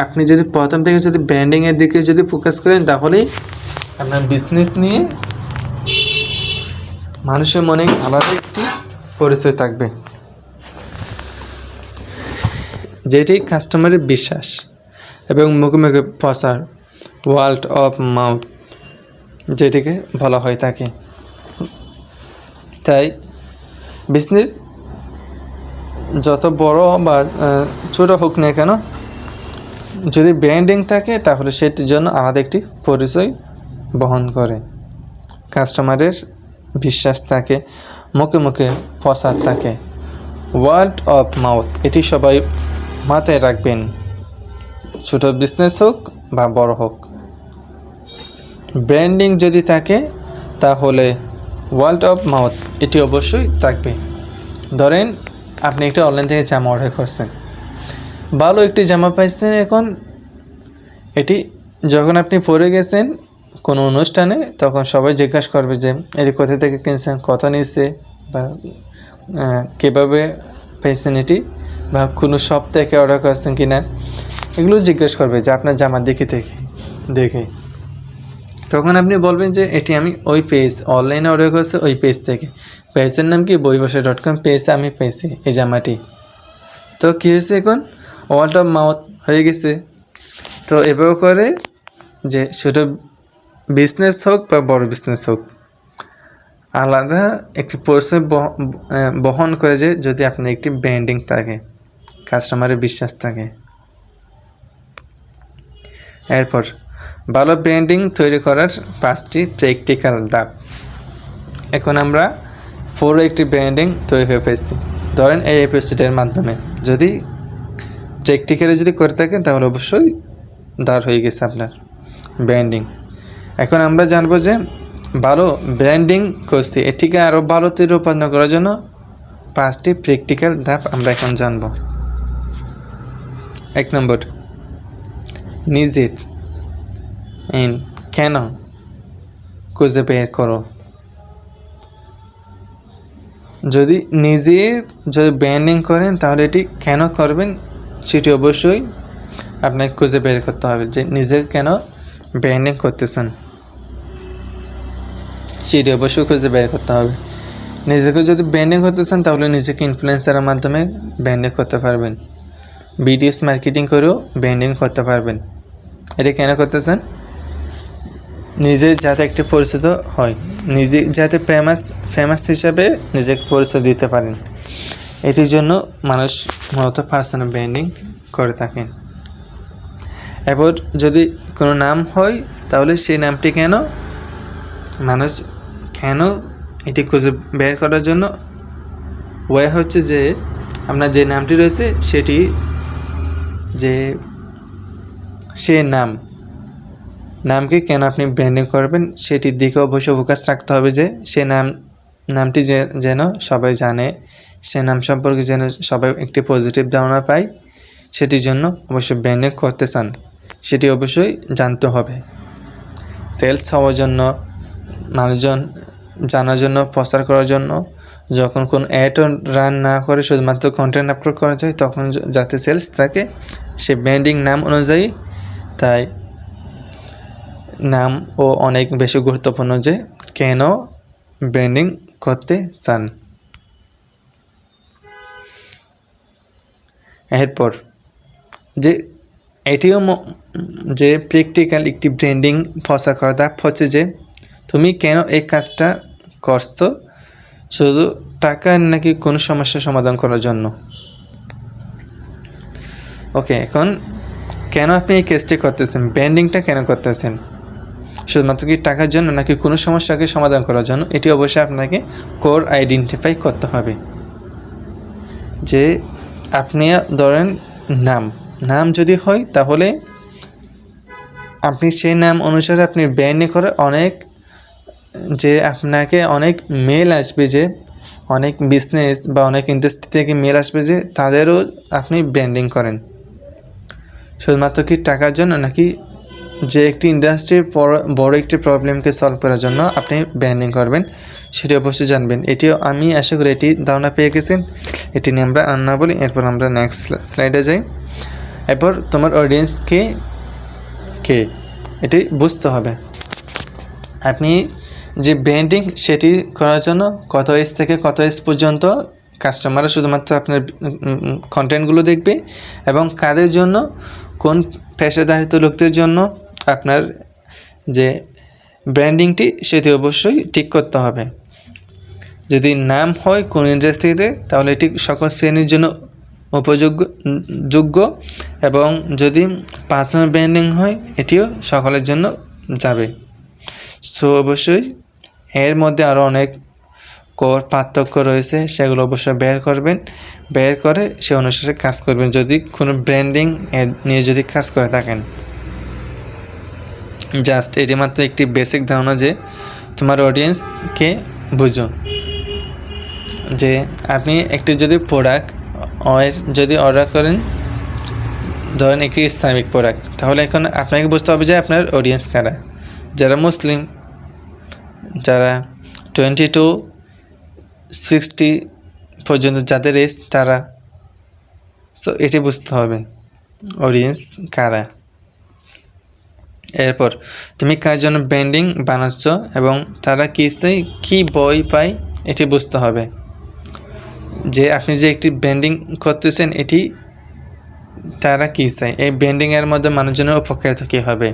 আপনি যদি প্রথম থেকে যদি ব্র্যান্ডিংয়ের দিকে যদি ফোকাস করেন তাহলে আপনার বিজনেস নিয়ে মানুষের মনে আলাদা একটি পরিচয় থাকবে, যেটি কাস্টমারের বিশ্বাস এবং মুখে মুখে প্রচার, ওয়ার্ড অফ মাউথ যেটিকে বলা হয় থাকে। তাই বিজনেস যত বড় বা ছোট হোক না কেন, যদি ব্র্যান্ডিং থাকে তাহলে সেটির জন্য আলাদা একটি পরিচয় বহন করে। কাস্টমারের বিশ্বাস থাকে, মুখে মুখে প্রচার থাকে, ওয়ার্ড অফ মাউথ, এটি সবাই মাথায় রাখবেন, ছোট বিজনেস হোক বা বড় হোক। ব্র্যান্ডিং যদি থাকে তাহলে ওয়ার্ড অফ মাউথ এটি অবশ্যই থাকবে। ধরেন আপনি একটা অনলাইন থেকে জামা অর্ডার করছেন, ভালো একটি জামা পাইছেন, এখন এটি যখন আপনি পরে গেছেন কোনো অনুষ্ঠানে, তখন সবাই জিজ্ঞাসা করবে যে এটি কোথা থেকে কিনছেন, কত নিয়েছে, বা কীভাবে পেয়েছেন এটি, বা কোনো শপ থেকে অর্ডার করছেন কি না, এগুলো জিজ্ঞেস করবে যে আপনার জামার দেখে তখন আপনি বলবেন যে এটি আমি ওই পেজ অনলাইনে অর্ডার করেছি, ওই পেজ থেকে। পেজের নাম কি বইবসা.com, পেজে আমি পেয়েছি এই জামাটি। তো কী হয়েছে, এখন ওয়ার্ড অফ মাউথ হয়ে গেছে। তো এভাবে করে যে ছোট বিজনেস হোক বা বড় বিজনেস হোক, আলাদা একটি পরিচয় বহন করে যে যদি আপনার একটি ব্র্যান্ডিং থাকে, কাস্টমারের বিশ্বাস থাকে। এরপর ভালো ব্র্যান্ডিং তৈরি করার 5টি প্র্যাকটিক্যাল ধাপ। এখন আমরা পুরো একটি ব্র্যান্ডিং তৈরি হয়ে ফেলছি, ধরেন এই এপিসোডের মাধ্যমে যদি প্র্যাকটিক্যালে যদি করে থাকেন তাহলে অবশ্যই দাঁড় হয়ে গেছে আপনার ব্র্যান্ডিং। এখন আমরা জানবো যে ভালো ব্র্যান্ডিং করছি, এটিকে আরও ভালোতে রূপান্তর করার জন্য 5টি প্র্যাকটিক্যাল ধাপ আমরা এখন জানব। 1 নম্বর, নিজের কেন খুঁজে বের করো। যদি ব্র্যান্ডিং করেন তাহলে এটি কেন করবেন সেটি অবশ্যই আপনাকে খুঁজে বের করতে হবে, যে নিজেকে কেন ব্র্যান্ডিং করতেছেন সেটি অবশ্যই খুঁজে বের করতে হবে। নিজেকে যদি ব্র্যান্ডিং করতেছেন তাহলে নিজেকে ইনফ্লুয়েন্সারের মাধ্যমে ব্র্যান্ডিং করতে পারবেন, ভিডিওস মার্কেটিং করেও ব্র্যান্ডিং করতে পারবেন। এটা কেন করতেছেন, নিজে যাতে একটি পরিচিত হয়, নিজে যাতে ফেমাস হিসাবে নিজেকে পরিচয় দিতে পারেন, এটির জন্য মানুষ মূলত পার্সোনাল ব্র্যান্ডিং করে থাকেন। এরপর যদি কোনো নাম হয় তাহলে সেই নামটি মানুষ এটি খুঁজে বের করার জন্য ওয়ে হচ্ছে যে আপনার যে নামটি রয়েছে সেটি সে নামকে কেন আপনি ব্র্যান্ডিং করবেন সেটির দিকে অবশ্যই ফোকাস রাখতে হবে, যে সে নামটি যেন সবাই জানে, সে নাম সম্পর্কে যেন সবাই একটি পজিটিভ ধারণা পায়, সেটির জন্য অবশ্যই ব্র্যান্ডিং করতে চান, সেটি অবশ্যই জানতে হবে। সেলস হওয়ার জন্য, মানুষজন জানার জন্য, প্রচার করার জন্য, যখন কোনো অ্যাডও রান না করে শুধুমাত্র কন্টেন্ট আপলোড করা যায়, তখন যাতে সেলস থাকে সে ব্র্যান্ডিং নাম অনুযায়ী, তাই নামও অনেক বেশি গুরুত্বপূর্ণ যে কেন ব্র্যান্ডিং করতে চান। এরপর যে এটিও যে প্র্যাকটিক্যাল একটি ব্র্যান্ডিং প্রচার করা ধাপ হচ্ছে যে তুমি কেন এই কাজটা করছো, শুধু টাকা নাকি কোনো সমস্যার সমাধান করার জন্য। ওকে, এখন কেন আপনি এই কাজটি করতেছেন, ব্র্যান্ডিংটা কেন করতেছেন, শুধুমাত্র কি টাকার জন্য নাকি কোনো সমস্যাকে সমাধান করার জন্য, এটি অবশ্যই আপনাকে কোর আইডেন্টিফাই করতে হবে। যে আপনি ধরেন নাম যদি হয়, তাহলে আপনি সেই নাম অনুসারে আপনি ব্র্যান্ডিং করে যে আপনাকে অনেক মেল আসবে, যে অনেক বিজনেস বা অনেক ইন্ডাস্ট্রি থেকে মেল আসবে যে তাদেরও আপনি ব্র্যান্ডিং করেন, শুধুমাত্র কি টাকার জন্য নাকি যে একটি ইন্ডাস্ট্রির বড় একটি প্রবলেমকে সলভ করার জন্য আপনি ব্র্যান্ডিং করবেন, সেটি অবশ্যই জানবেন। এটিও আমি আশা করি এটি ধারণা পেয়ে গেছেন। এটি নিয়ে আমরা আর না বলি, এরপর আমরা নেক্সট স্লাইডে যাই। এরপর তোমার অডিয়েন্স কে এটি বুঝতে হবে। আপনি যে ব্র্যান্ডিং সেটি করার জন্য কত এজ থেকে কত এজ পর্যন্ত কাস্টমাররা শুধুমাত্র আপনার কন্টেন্টগুলো দেখবে, এবং কাদের জন্য, কোন পেশাদারিত্ব লোকদের জন্য আপনার যে ব্র্যান্ডিংটি সেটি অবশ্যই ঠিক করতে হবে। যদি নাম হয় কোন ইন্ডাস্ট্রিতে, তাহলে এটি সকল শ্রেণীর জন্য যোগ্য, এবং যদি পার্সোনাল ব্র্যান্ডিং হয় এটিও সকলের জন্য যাবে। সো অবশ্যই এর মধ্যে আরও অনেক পার্থক্য রয়েছে, সেগুলো অবশ্যই বের করে সে অনুসারে কাজ করবেন, যদি কোনো ব্র্যান্ডিং নিয়ে যদি কাজ করে থাকেন। জাস্ট এটি মাত্র একটি বেসিক ধারণা যে তোমার অডিয়েন্সকে বুঝো। যে আপনি একটি যদি প্রোডাক্ট যদি অর্ডার করেন, ধরেন একটি ইসলামিক প্রোডাক্ট, তাহলে এখন আপনাকে বুঝতে হবে যে আপনার অডিয়েন্স কারা, যারা মুসলিম, যারা 20 to 60 পর্যন্ত যাদের এজ তারা। সো এটি বুঝতে হবে অডিয়েন্স কারা। এরপর তুমি কার জন্য ব্র্যান্ডিং বানাচ্ছ এবং তারা কী বই পায় এটি বুঝতে হবে। যে আপনি যে একটি ব্র্যান্ডিং করতেছেন এটি তারা কী চায়, এই ব্র্যান্ডিংয়ের মধ্যে মানুষজনের উপকারিত কী হবে।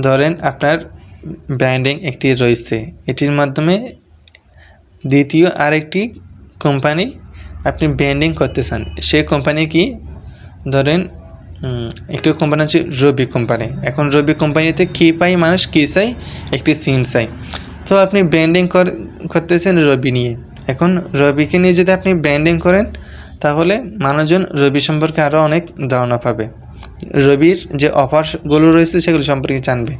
ধরেন আপনার ব্র্যান্ডিং একটি রয়েছে, এটির মাধ্যমে দ্বিতীয় আরেকটি কোম্পানি আপনি ব্র্যান্ডিং করতে চান, সেই কোম্পানি কি, ধরেন একটি কোম্পানি হচ্ছে রবি কোম্পানি। এখন রবি কোম্পানিতে কী পাই মানুষ, কী চাই, একটি সিম চাই। তো আপনি ব্র্যান্ডিং করতেছেন রবি নিয়ে। এখন রবিকে নিয়ে যদি আপনি ব্র্যান্ডিং করেন, তাহলে মানুষজন রবি সম্পর্কে আরও অনেক ধারণা পাবে, রবির যে অফারগুলো রয়েছে সেগুলো সম্পর্কে জানবে।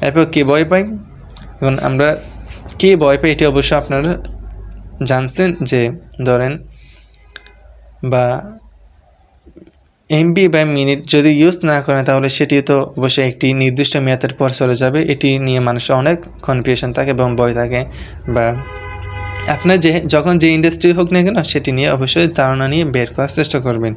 এরপর কে ভয় পাই, এখন আমরা কে ভয় পাই এটি অবশ্য আপনারা জানছেন, যে ধরেন বা এমবি বা মিনিট যদি ইউজ না করেন, তাহলে সেটি তো অবশ্যই একটি নির্দিষ্ট মেয়াদের পর চলে যাবে। এটি নিয়ে মানুষের অনেক কনফিউশন থাকে এবং ভয় থাকে। বা আপনার যখন যে ইন্ডাস্ট্রি হোক না কেন, সেটি নিয়ে অবশ্যই ধারণা নিয়ে বের করার চেষ্টা করবেন।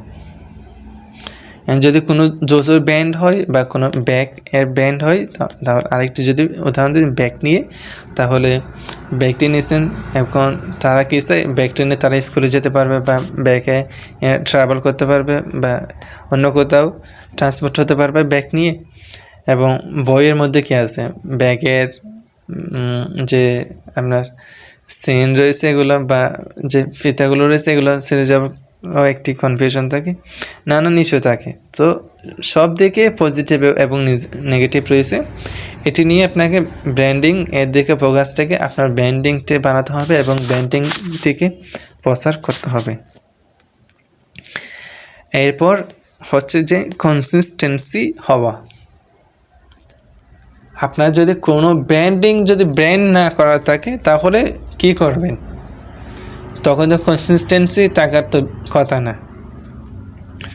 যদি কোনো জুসের ব্র্যান্ড হয় বা কোনো ব্যাগের ব্র্যান্ড হয়, তাহলে আরেকটি যদি উদাহরণ দিন ব্যাগ নিয়ে, তাহলে ব্যাগটি নিয়েছেন, এখন তারা কী চায়, ব্যাগটি নিয়ে তারা স্কুলে যেতে পারবে বা ব্যাগে ট্রাভেল করতে পারবে বা অন্য কোথাও ট্রান্সপোর্ট হতে পারবে ব্যাগ নিয়ে। এবং বইয়ের মধ্যে কী আছে, ব্যাগের যে আপনার চেন রয়েছে এগুলো বা যে ফিতাগুলো রয়েছে এগুলো ছেড়ে যাওয়ার একটি কনফিউশন থাকে, নানান ইস্যু থাকে। তো সব দিকে পজিটিভ এবং নেগেটিভ রয়েছে। এটি নিয়ে আপনাকে ব্র্যান্ডিং এর দিকে ফোকাসটাকে আপনার ব্র্যান্ডিংটি বানাতে হবে এবং ব্র্যান্ডিংটিকে প্রচার করতে হবে। এরপর হচ্ছে যে কনসিস্টেন্সি হওয়া। আপনার যদি কোনো ব্র্যান্ড না করা থাকে তাহলে কি করবেন? তখন তো কনসিস্টেন্সি থাকার তো কথা না।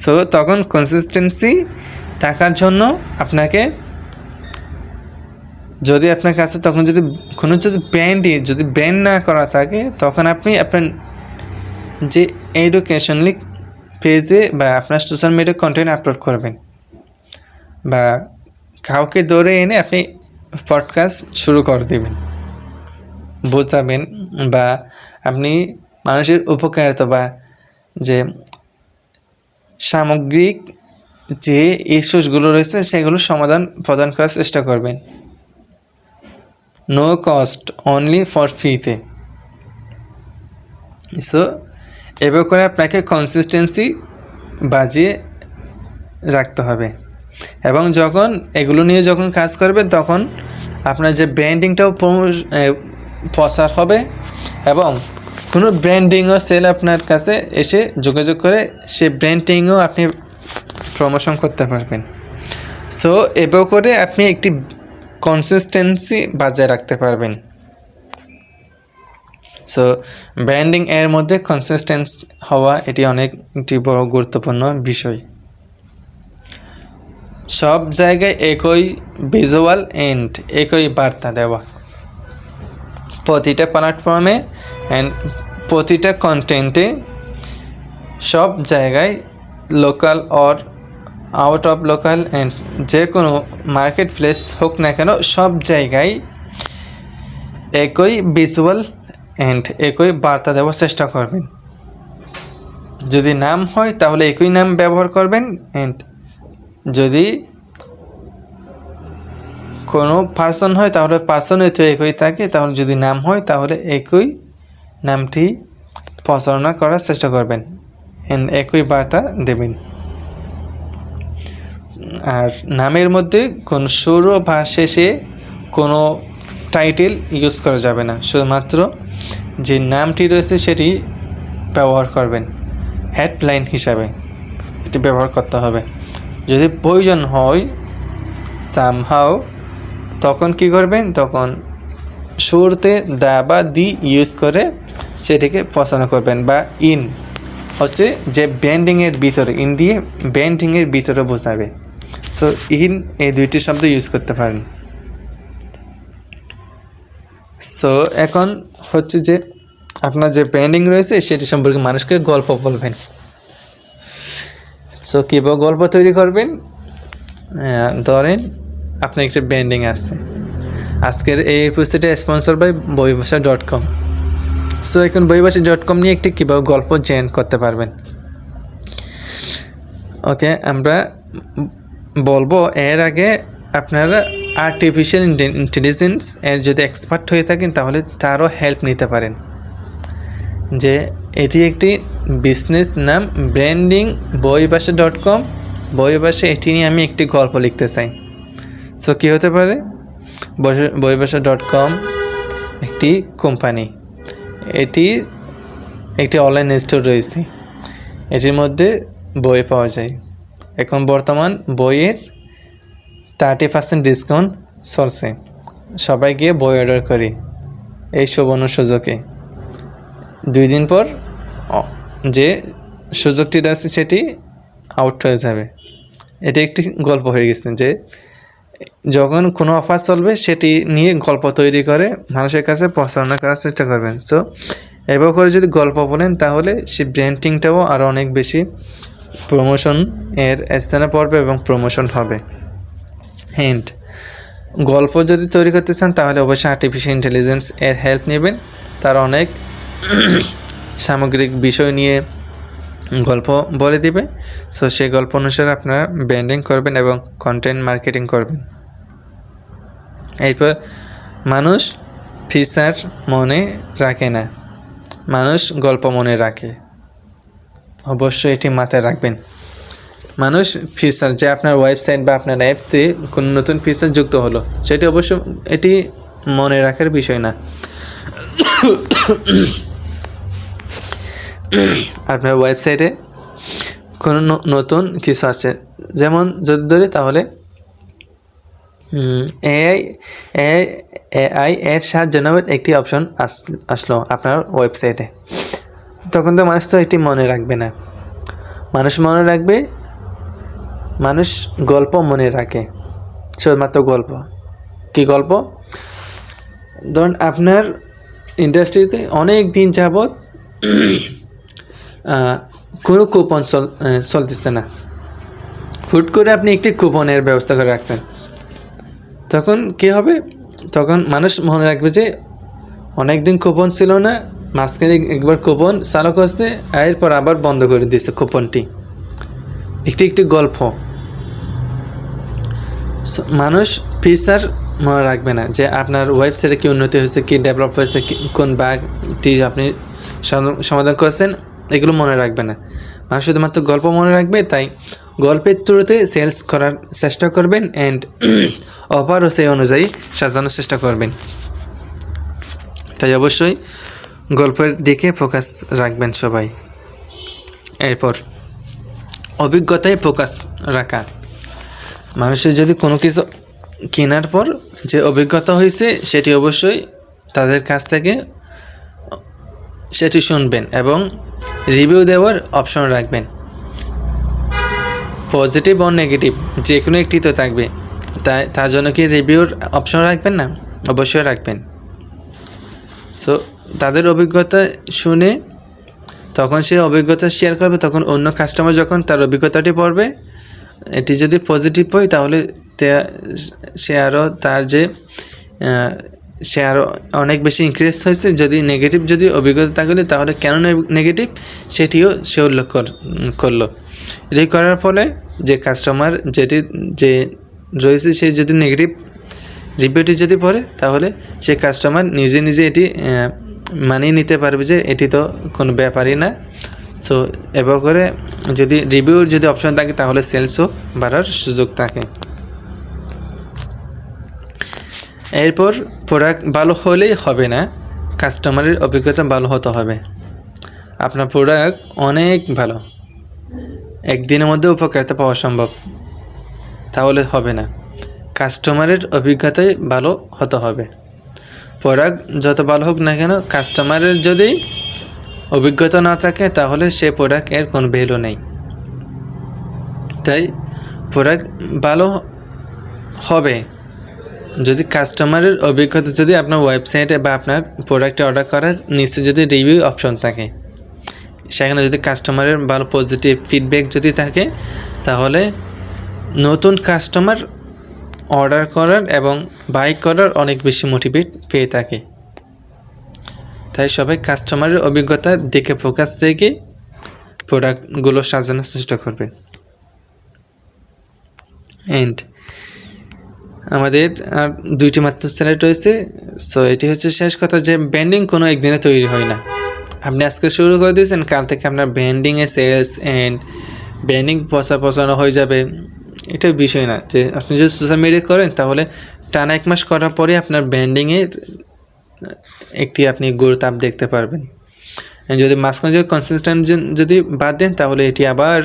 সো তখন কনসিস্টেন্সি থাকার জন্য আপনাকে যদি আপনার কাছে তখন যদি কোনো ব্র্যান্ড না করা থাকে, তখন আপনি আপনার যে এডুকেশনাল পেজে বা আপনার সোশ্যাল মিডিয়া কন্টেন্ট আপলোড করবেন, বা কাউকে ধরে এনে আপনি পডকাস্ট শুরু করে দেবেন, বোঝাবেন, বা আপনি মানুষের উপকারিতা বা যে সামগ্রিক যে ইস্যুসগুলো রয়েছে সেগুলো সমাধান প্রদান করার চেষ্টা করবেন, নো কস্ট, অনলি ফর ফ্রিতে। সো এবার করে আপনাকে কনসিস্টেন্সি বাজিয়ে রাখতে হবে, এবং যখন এগুলো নিয়ে যখন কাজ করবেন তখন আপনার যে ব্র্যান্ডিংটাও প্রসার হবে, এবং কোনো ব্র্যান্ডিংও সেল আপনার কাছে এসে যোগাযোগ করে সেই ব্র্যান্ডিংও আপনি প্রমোশন করতে পারবেন। সো এবার করে আপনি একটি কনসিস্টেন্সি বজায় রাখতে পারবেন। সো ব্র্যান্ডিং এর মধ্যে কনসিস্টেন্স হওয়া এটি অনেক একটি বড় গুরুত্বপূর্ণ বিষয়। সব জায়গায় একই ভিজুয়াল এন্ড একই বার্তা দেওয়া, প্রতিটা প্ল্যাটফর্মে অ্যান্ড প্রতিটা কন্টেন্টে, সব জায়গায় local or out of local and যে কোনো মার্কেট প্লেস হোক না কেন, সব জায়গায় একই ভিজুয়াল অ্যান্ড একই বার্তা দেওয়ার চেষ্টা করবেন। যদি নাম হয় তাহলে একই নাম ব্যবহার করবেন, অ্যান্ড যদি কোনো পার্সন হয় তাহলে পার্সনই তো একই থাকে, তাহলে যদি নাম হয় তাহলে একই নামটি প্রচারণা করার চেষ্টা করবেন, অ্যান্ড একই বার্তা দেবেন। আর নামের মধ্যে কোনো শুরু বা শেষে কোনো টাইটেল ইউজ করা যাবে না, শুধুমাত্র যে নামটি রয়েছে সেটি ব্যবহার করবেন, হেডলাইন হিসাবে এটি ব্যবহার করতে হবে। যদি প্রয়োজন হয় সামহাও, তখন কি করবেন, তখন শুরুতে দা বা দি ইউজ করে সেটিকে প্রচারণা করবেন, বা ইন হচ্ছে যে ব্র্যান্ডিংয়ের ভিতরে, ইন দিয়ে ব্র্যান্ডিংয়ের ভিতরে বোঝাবে। সো ইন এই দুইটি শব্দ ইউজ করতে পারেন। সো এখন হচ্ছে যে আপনার যে ব্র্যান্ডিং রয়েছে সেটি সম্পর্কে মানুষকে গল্প বলবেন। সো কীভাবে গল্প তৈরি করবেন? ধরেন আপনার একটা ব্র্যান্ডিং আছে, আজকের এই এপিসোডে স্পন্সর বাই বইভাষা.com। সো এখন বইভাষা.com নিয়ে একটি কীভাবে গল্প জেনারেট করতে পারবেন। ওকে, আমরা বলবো এর আগে আপনারা আর্টিফিশিয়াল ইন্টেলিজেন্স এর যদি এক্সপার্ট হয়ে থাকেন তাহলে তারও হেল্প নিতে পারেন, যে এটি একটি বিজনেস নাম ব্র্যান্ডিং বইভাষা.com, বইভাষা, এটি নিয়ে আমি একটি গল্প লিখতে চাই। সো কী হতে পারে, বইভাষা.com একটি কোম্পানি, এটি একটি অনলাইন স্টোর রয়েছে, এটির মধ্যে বই পাওয়া যায়। এখন বর্তমান বইয়ের 30% ডিসকাউন্ট চলছে, সবাই গিয়ে বই অর্ডার করি এই সুবর্ণ সুযোগে। 2 দিন পর যে সুযোগটি আছে সেটি আউট হয়ে যাবে। এটি একটি গল্প হয়ে গেছে, যে যখন কোনো অফার চলবে সেটি নিয়ে গল্প তৈরি করে মানুষের কাছে প্রচারণা করার চেষ্টা করবেন। সো এবার করে যদি গল্প বলেন তাহলে সেই ব্র্যান্ডিংটাও আরও অনেক বেশি প্রমোশন এর স্থানে পড়বে এবং প্রমোশন হবে। হ্যান্ড গল্প যদি তৈরি করতে চান তাহলে অবশ্যই আর্টিফিশিয়াল ইন্টেলিজেন্স এর হেল্প নেবেন, তারা অনেক সামগ্রিক বিষয় নিয়ে গল্প বলে দিবে। সো সেই গল্প অনুসারে আপনারা ব্র্যান্ডিং করবেন এবং কন্টেন্ট মার্কেটিং করবেন। এরপর মানুষ ফিচার মনে রাখে না, মানুষ গল্প মনে রাখে, অবশ্যই এটি মাথায় রাখবেন। মানুষ ফিচার, যে আপনার ওয়েবসাইট বা আপনার অ্যাপসে কোনো নতুন ফিচার যুক্ত হলো সেটি অবশ্য এটি মনে রাখার বিষয় না। আপনার ওয়েবসাইটে কোনো নতুন কিছু আছে, যেমন যদি ধরি তাহলে এআই এআই এআই এর সাহায্যে নেবেন একটি অপশন আসলো আপনার ওয়েবসাইটে। তখন তো মানুষ তো এটি মনে রাখবে না। মানুষ মনে রাখবে, মানুষ গল্প মনে রাখে, শুধুমাত্র গল্প। কী গল্প? ধরুন আপনার ইন্ডাস্ট্রিতে অনেক দিন যাবৎ কোনো কুপন চলতেছে না, হুট করে আপনি একটি কুপনের ব্যবস্থা করে রাখছেন। তখন কী হবে? তখন মানুষ মনে রাখবে যে অনেক দিন কুপন ছিল না, মাঝখানে একবার কুপন চালু করছে, এরপর আবার বন্ধ করে দিচ্ছে কুপনটি। একটি গল্প। মানুষ ফিচার মনে রাখবে না যে আপনার ওয়েবসাইটে কী উন্নতি হয়েছে, কী ডেভেলপ হয়েছে, কোন বাগটি আপনি সমাধান করেছেন, এগুলো মনে রাখবে না। মানুষ শুধুমাত্র গল্প মনে রাখবে। তাই গল্পের থ্রুতে সেলস করার চেষ্টা করবেন অ্যান্ড অফারও সেই অনুযায়ী সাজানোর চেষ্টা করবেন। তাই অবশ্যই গল্পের দিকে ফোকাস রাখবেন সবাই। এরপর অভিজ্ঞতায় ফোকাস রাখা। মানুষের যদি কোনো কিছু কেনার পর যে অভিজ্ঞতা হয়েছে সেটি অবশ্যই তাদের কাছ থেকে সেটি শুনবেন এবং রিভিউ দেওয়ার অপশন রাখবেন। পজিটিভ ও নেগেটিভ যে কোনো একটি তো থাকবে, তার জন্য কি রিভিউর অপশন রাখবেন না? অবশ্যই রাখবেন। সো তাদের অভিজ্ঞতা শুনে তখন সে অভিজ্ঞতা শেয়ার করবে, তখন অন্য কাস্টমার যখন তার অভিজ্ঞতাটি পড়বে, এটি যদি পজিটিভ হয় তাহলে সে আরও সে আরও অনেক বেশি ইনক্রিজ হয়েছে। যদি নেগেটিভ যদি অভিজ্ঞতা থাকলে তাহলে কেন নেগেটিভ সেটিও সে উল্লেখ করলো। এটি করার ফলে যে কাস্টমার যে রয়েছে সে যদি নেগেটিভ রিভিউটি যদি পড়ে তাহলে সে কাস্টমার নিজে এটি মানিয়ে নিতে পারবে যে এটি তো কোনো ব্যাপারই না। সো এবার করে যদি রিভিউর যদি অপশন থাকে তাহলে সেলসও বাড়ার সুযোগ থাকে। এরপর প্রোডাক্ট ভালো হলেই হবে না, কাস্টমারের অভিজ্ঞতা ভালো হতে হবে। আপনার প্রোডাক্ট অনেক ভালো, একদিনের মধ্যে উপকারিতা পাওয়া সম্ভব, তাহলে হবে না। কাস্টমারের অভিজ্ঞতাই ভালো হতে হবে। প্রোডাক্ট যত ভালো হোক না কেন, কাস্টমারের যদি অভিজ্ঞতা না থাকে তাহলে সে প্রোডাক্ট এর কোনো ভ্যালু নেই। তাই প্রোডাক্ট ভালো হবে যদি কাস্টমারের অভিজ্ঞতা, যদি আপনার ওয়েবসাইটে বা আপনার প্রোডাক্টে অর্ডার করার নিচে যদি রিভিউ অপশন থাকে, সেখানে যদি কাস্টমারের ভালো পজিটিভ ফিডব্যাক যদি থাকে তাহলে নতুন কাস্টমার অর্ডার করার এবং বাই করার অনেক বেশি মোটিভেট পেয়ে থাকে। তাই সবাই কাস্টমারের অভিজ্ঞতা দেখে ফোকাস রেখে প্রোডাক্টগুলো সাজানোর চেষ্টা করবেন। এন্ড আমাদের আর 2টি মাত্র স্লাইড রয়েছে। সো এটি হচ্ছে শেষ কথা যে ব্র্যান্ডিং কোনো একদিনে তৈরি হয় না। আপনি আজকে শুরু করে দিয়েছেন, কাল থেকে আপনার ব্র্যান্ডিংয়ে সেলস অ্যান্ড ব্র্যান্ডিং পচানো হয়ে যাবে, এটা বিষয় না। যে আপনি যদি সোশ্যাল মিডিয়া করেন তাহলে টানা 1 মাস করার পরে আপনার ব্র্যান্ডিংয়ের একটি আপনি গুরুত্ব দেখতে পারবেন। যদি মাঝখানে যদি কনসিস্টেন্ট যদি বাদ দেন তাহলে এটি আবার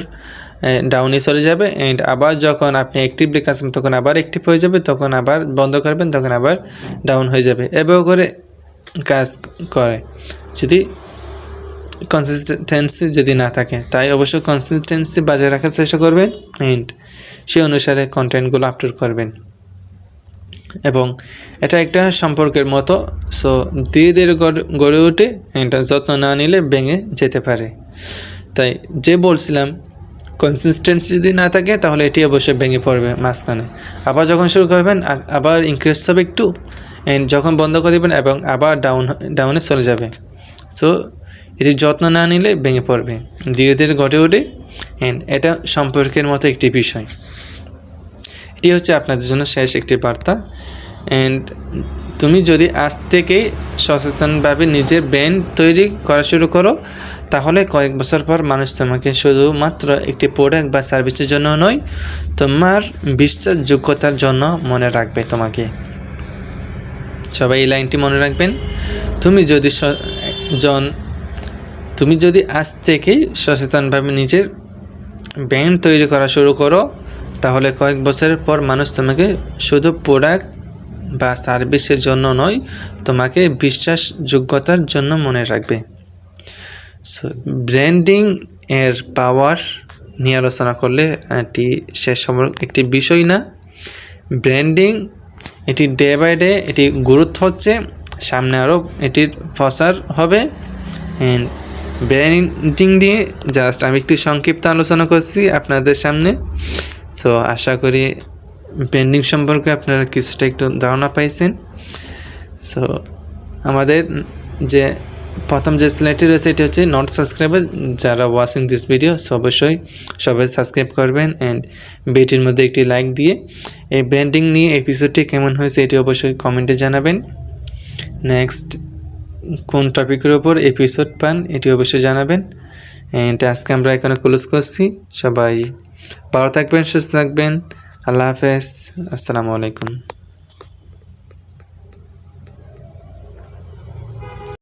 ডাউনে চলে যাবে অ্যান্ড আবার যখন আপনি অ্যাক্টিভলি কাজ করবেন তখন আবার অ্যাক্টিভ হয়ে যাবে, তখন আবার বন্ধ করবেন, তখন আবার ডাউন হয়ে যাবে। এভাবে করে কাজ করে যদি কনসিস্টেন্সি যদি না থাকে। তাই অবশ্যই কনসিস্টেন্সি বজায় রাখার চেষ্টা করবেন অ্যান্ড সেই অনুসারে কন্টেন্টগুলো আপলোড করবেন। এবং এটা একটা সম্পর্কের মতো। সো ধীরে ধীরে গড়ে ওঠে, এটা যত্ন না নিলে ভেঙে যেতে পারে। তাই যে বলছিলাম কনসিস্টেন্সি যদি না থাকে তাহলে এটি অবশ্যই ভেঙে পড়বে মাঝখানে। আবার যখন শুরু করবেন আবার ইনক্রিজ হবে একটু অ্যান্ড যখন বন্ধ করে দেবেন এবং আবার ডাউনে চলে যাবে। সো এটি যত্ন না নিলে ভেঙে পড়বে, ধীরে ধীরে গড়ে ওঠে অ্যান্ড এটা সম্পর্কের মতো একটি বিষয়। এটি হচ্ছে আপনাদের জন্য শেষ একটি বার্তা। অ্যান্ড তুমি যদি আজ থেকে সচেতনভাবে নিজের ব্র্যান্ড তৈরি করা শুরু করো তাহলে কয়েক বছর পর মানুষ তোমাকে শুধুমাত্র একটি প্রোডাক্ট বা সার্ভিসের জন্য নয়, তোমার বিশ্বাসযোগ্যতার জন্য মনে রাখবে তোমাকে। সবাই এই লাইনটি মনে রাখবেন। তুমি যদি আজ থেকে সচেতনভাবে নিজের ব্র্যান্ড তৈরি করা শুরু করো তাহলে কয়েক বছরের পর মানুষ তোমাকে শুধু প্রোডাক্ট বা সার্ভিসের জন্য নয়, তোমাকে বিশ্বাসযোগ্যতার জন্য মনে রাখবে। সো ব্র্যান্ডিং এর পাওয়ার নিয়ে আলোচনা করলে এটি শেষ হবার একটি বিষয় না। ব্র্যান্ডিং এটি ডে বাই ডে এটি গুরুত্ব হচ্ছে, সামনে আরও এটির প্রসার হবে। অ্যান্ড ব্র্যান্ডিং দিয়ে জাস্ট আমি একটি সংক্ষিপ্ত আলোচনা করছি আপনাদের সামনে। সো আশা করি ব্র্যান্ডিং সম্পর্কে আপনারা কিছুটা একটু ধারণা পাইছেন। সো আমাদের যে প্রথম যে স্লাইডটি রয়েছে এটি হচ্ছে নট সাবস্ক্রাইবার, যারা ওয়াচিং দিস ভিডিও অবশ্যই সবাই সাবস্ক্রাইব করবেন অ্যান্ড ভিডিওর মধ্যে একটি লাইক দিয়ে এই ব্র্যান্ডিং নিয়ে এপিসোডটি কেমন হয়েছে এটি অবশ্যই কমেন্টে জানাবেন। নেক্সট কোন টপিকের ওপর এপিসোড পান এটি অবশ্যই জানাবেন। অ্যান্ড আজকে আমরা এখানে ক্লোজ করছি। সবাই ভালো থাকবেন, সুস্থ থাকবেন। আল্লাহ হাফেজ, আসসালামু আলাইকুম।